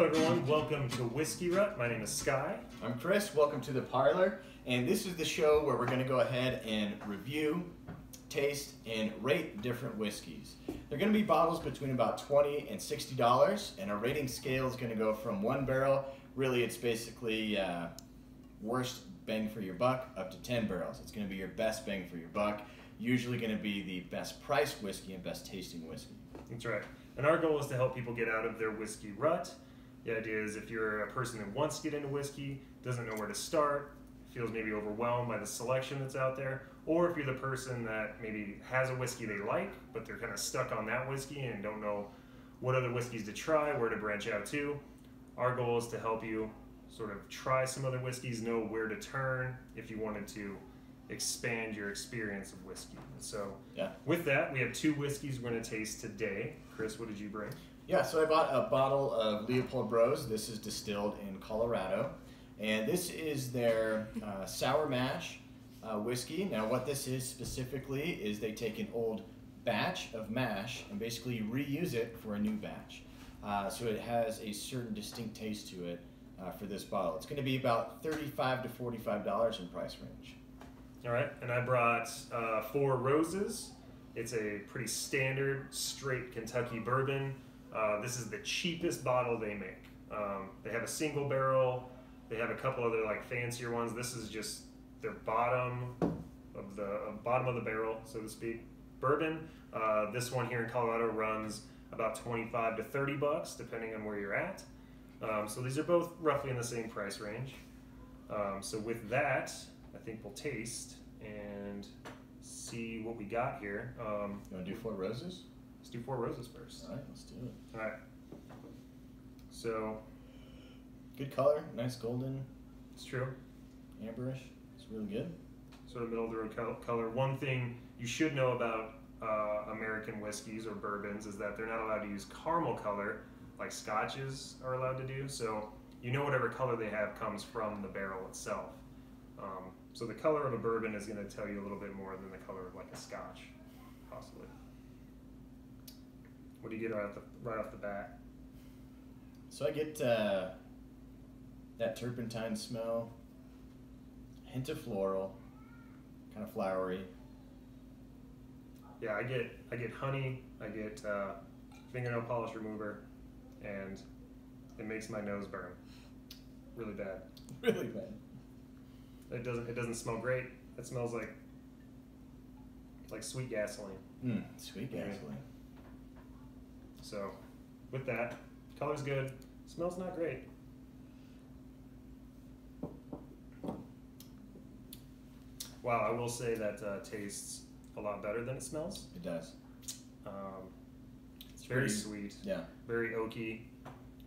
everyone, welcome to whiskey-Rut. My name is Skye. I'm Chris, welcome to the parlor, and this is the show where we're going to go ahead and review, taste, and rate different whiskeys. They're going to be bottles between about $20 and $60, and our rating scale is going to go from 1 barrel, really it's basically worst bang for your buck, up to 10 barrels. It's going to be your best bang for your buck, usually going to be the best priced whiskey and best tasting whiskey. That's right. And our goal is to help people get out of their whiskey rut. The idea is if you're a person that wants to get into whiskey, doesn't know where to start, feels maybe overwhelmed by the selection that's out there, or if you're the person that maybe has a whiskey they like, but they're kind of stuck on that whiskey and don't know what other whiskeys to try, where to branch out to, our goal is to help you sort of try some other whiskeys, know where to turn if you wanted to expand your experience of whiskey. So with that, we have 2 whiskeys we're going to taste today. Chris, what did you bring? Yeah, so I bought a bottle of Leopold Bros. This is distilled in Colorado, and this is their sour mash whiskey. Now what this is specifically is they take an old batch of mash and basically reuse it for a new batch. So it has a certain distinct taste to it for this bottle. It's going to be about $35 to $45 in price range. All right, and I brought 4 Roses. It's a pretty standard, straight Kentucky bourbon. This is the cheapest bottle they make. They have a single barrel. They have a couple other like fancier ones. This is just their bottom of the barrel, so to speak. Bourbon. This one here in Colorado runs about 25 to 30 bucks, depending on where you're at. So these are both roughly in the same price range. So with that, I think we'll taste and see what we got here. You want to do 4 Roses? Let's do 4 Roses first. All right, let's do it. All right. So, good color, nice golden. It's true. Amberish. It's really good. Sort of middle of the road color. One thing you should know about American whiskeys or bourbons is that they're not allowed to use caramel color like scotches are allowed to do. So you know whatever color they have comes from the barrel itself. So the color of a bourbon is going to tell you a little bit more than the color of like a scotch, possibly. What do you get right off the bat? So I get that turpentine smell, hint of floral, kind of flowery. Yeah, I get honey, I get fingernail polish remover, and it makes my nose burn really bad. Really bad. It doesn't smell great. It smells like sweet gasoline. Sweet gasoline. So, with that, color's good. Smells not great. Wow, I will say that tastes a lot better than it smells. It does. It's very sweet. Yeah. Very oaky.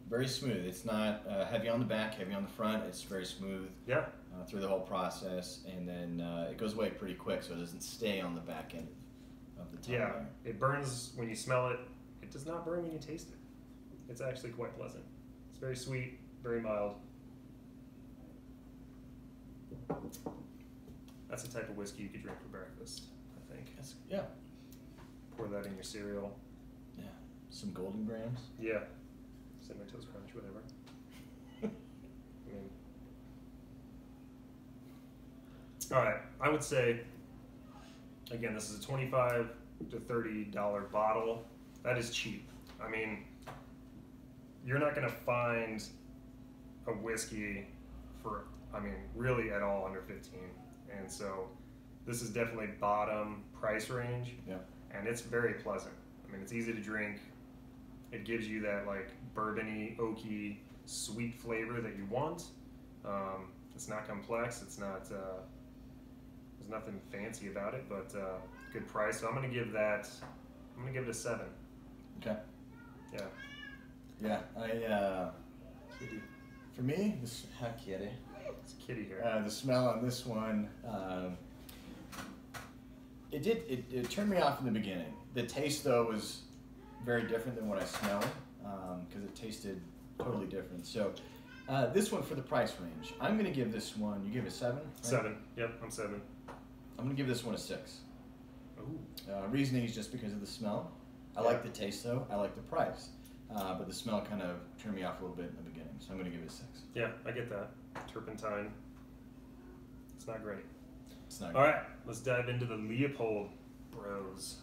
Very smooth. It's not heavy on the back, heavy on the front. It's very smooth. Yeah. Through the whole process, and then it goes away pretty quick, so it doesn't stay on the back end of the tongue. Yeah, there. it burns when you smell it. It does not burn when you taste it. It's actually quite pleasant. It's very sweet, very mild. That's the type of whiskey you could drink for breakfast, I think. Yeah. Pour that in your cereal. Yeah. Some Golden Grams. Yeah. Cinnamon Toast Crunch, whatever. I mean, all right, I would say, again, this is a $25 to $30 bottle. That is cheap. I mean, you're not going to find a whiskey for, really at all under 15. And so this is definitely bottom price range. Yeah. And it's very pleasant. I mean, it's easy to drink. It gives you that like bourbony, oaky, sweet flavor that you want. It's not complex. It's not, there's nothing fancy about it, but good price. So I'm going to give it a 7. Okay. Yeah. Yeah. Kitty. For me, kitty. It's kitty here. The smell on this one, it turned me off in the beginning. The taste though was very different than what I smelled, because it tasted totally different. So this one for the price range, I'm going to give this one, you give it a 7? Right? 7. Yep, I'm 7. I'm going to give this one a 6. Ooh. Reasoning is just because of the smell. I like the taste though. I like the price. but the smell kind of turned me off a little bit in the beginning, so I'm going to give it a 6. Yeah, I get that. Turpentine. It's not great. It's not All right, let's dive into the Leopold Bros.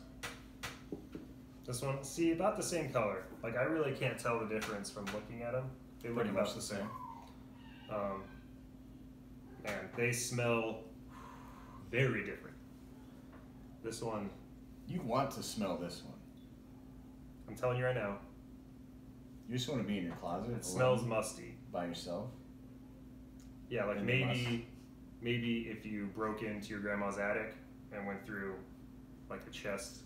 This one, see, about the same color. Like, I really can't tell the difference from looking at them. They look Pretty about much the same. Man, they smell very different. This one, You want to smell this one. I'm telling you right now, You just want to be in your closet. it smells musty. by yourself. Yeah, like In the maybe if you broke into your grandma's attic and went through like a chest,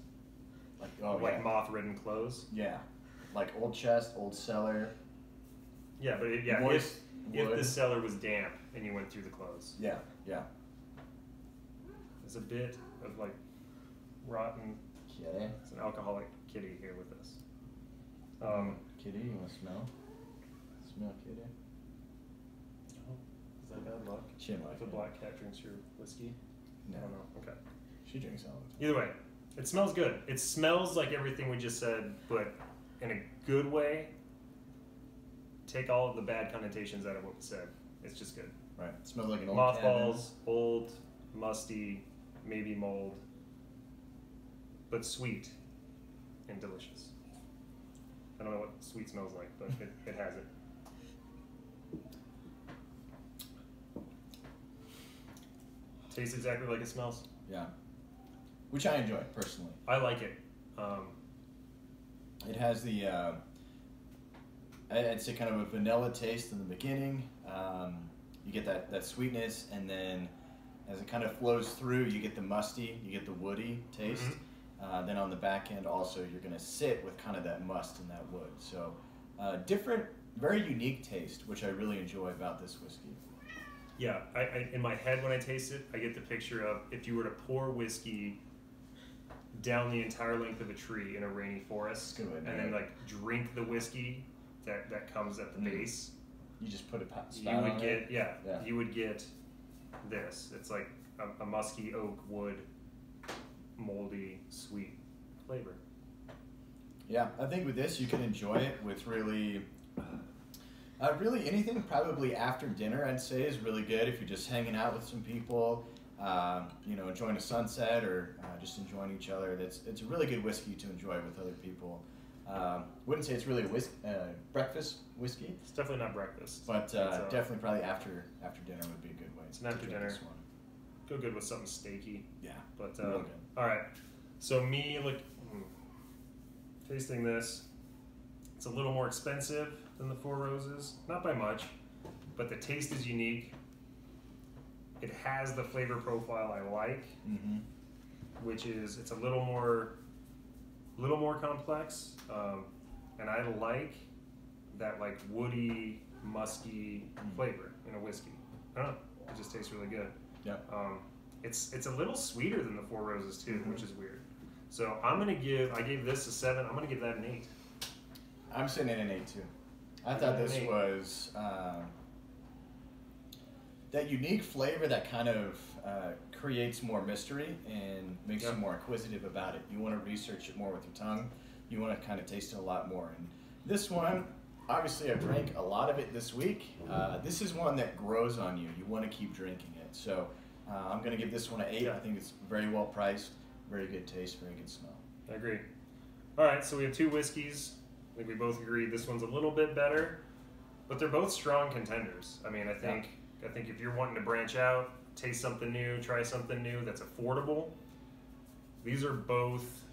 Like moth-ridden clothes. Yeah, like old chest, old cellar. Yeah, but Moist if wood. the cellar was damp and you went through the clothes, Yeah. there's a bit of like rotten. Okay. It's an alcoholic kitty here with us. Kitty, you want to smell? Smell kitty. Is that bad luck? She didn't like If a it. black cat drinks your whiskey? No. I don't know. Okay. She drinks all the time. Either way, it smells good. It smells like everything we just said, but in a good way. Take all of the bad connotations out of what we said. It's just good. Right. It smells like an old Mothballs, old, musty, maybe mold, but sweet and delicious. I don't know what sweet smells like, but it has it. Tastes exactly like it smells. Yeah. Which I enjoy, personally. I like it. It has the, I'd say kind of a vanilla taste in the beginning. You get that sweetness, and then as it kind of flows through, you get the musty, you get the woody taste. Mm-hmm. Then on the back end, also, you're going to sit with kind of that must and that wood. So different, very unique taste, which I really enjoy about this whiskey. Yeah, I in my head when I taste it, I get the picture of if you were to pour whiskey down the entire length of a tree in a rainy forest, Good way to and do then it. like drink the whiskey that comes at the base. You just put a spout You would on get it. yeah, Yeah. you would get this. It's like a musky oak wood, moldy, sweet flavor. Yeah, I think with this you can enjoy it with really anything probably after dinner. I'd say is really good if you're just hanging out with some people, enjoying a sunset or just enjoying each other. It's a really good whiskey to enjoy with other people. Wouldn't say it's really a breakfast whiskey, It's definitely not breakfast, but It's, definitely probably after dinner would be a good way. It's an after to drink dinner. this one. go good with something steaky. Yeah, But real good. all right, so tasting this, it's a little more expensive than the Four Roses, not by much, but the taste is unique. It has the flavor profile I like, Mm-hmm. which is it's a little more complex, and I like that like woody, musky flavor in a whiskey. I don't know, it just tastes really good. Yeah. It's a little sweeter than the Four Roses too, which is weird. So I gave this a 7. I'm gonna give that an 8. I'm sitting at an 8 too. I thought this was that unique flavor that kind of creates more mystery and makes you more inquisitive about it. You want to research it more with your tongue. You want to kind of taste it a lot more. And this one, obviously I drank a lot of it this week. This is one that grows on you. You want to keep drinking it. So I'm going to give this one an 8. Yeah. I think it's very well priced, very good taste, very good smell. I agree. All right, so we have 2 whiskeys. I think we both agree this one's a little bit better, but they're both strong contenders. I mean, I think if you're wanting to branch out, taste something new, try something new that's affordable, these are both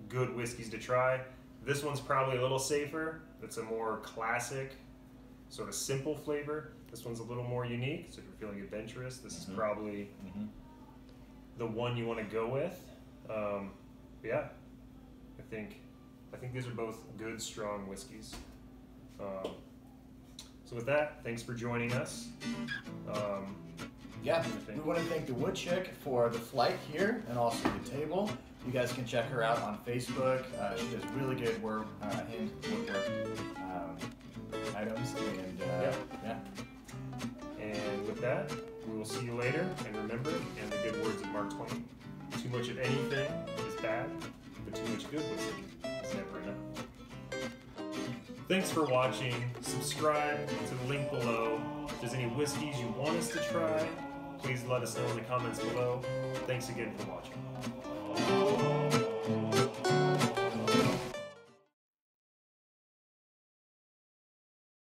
good whiskeys to try. This one's probably a little safer. It's a more classic, sort of simple flavor. This one's a little more unique, so if you're feeling adventurous, this is probably the one you want to go with. Yeah, I think these are both good, strong whiskeys. So with that, thanks for joining us. We want to thank the Woodchick for the flight here and also the table. You guys can check her out on Facebook. She does really good work, hand woodwork items. And And with that, we will see you later. And remember, in the good words of Mark Twain, too much of anything is bad, but too much good whiskey is never enough. Thanks for watching. Subscribe to the link below. If there's any whiskeys you want us to try, please let us know in the comments below. Thanks again for watching.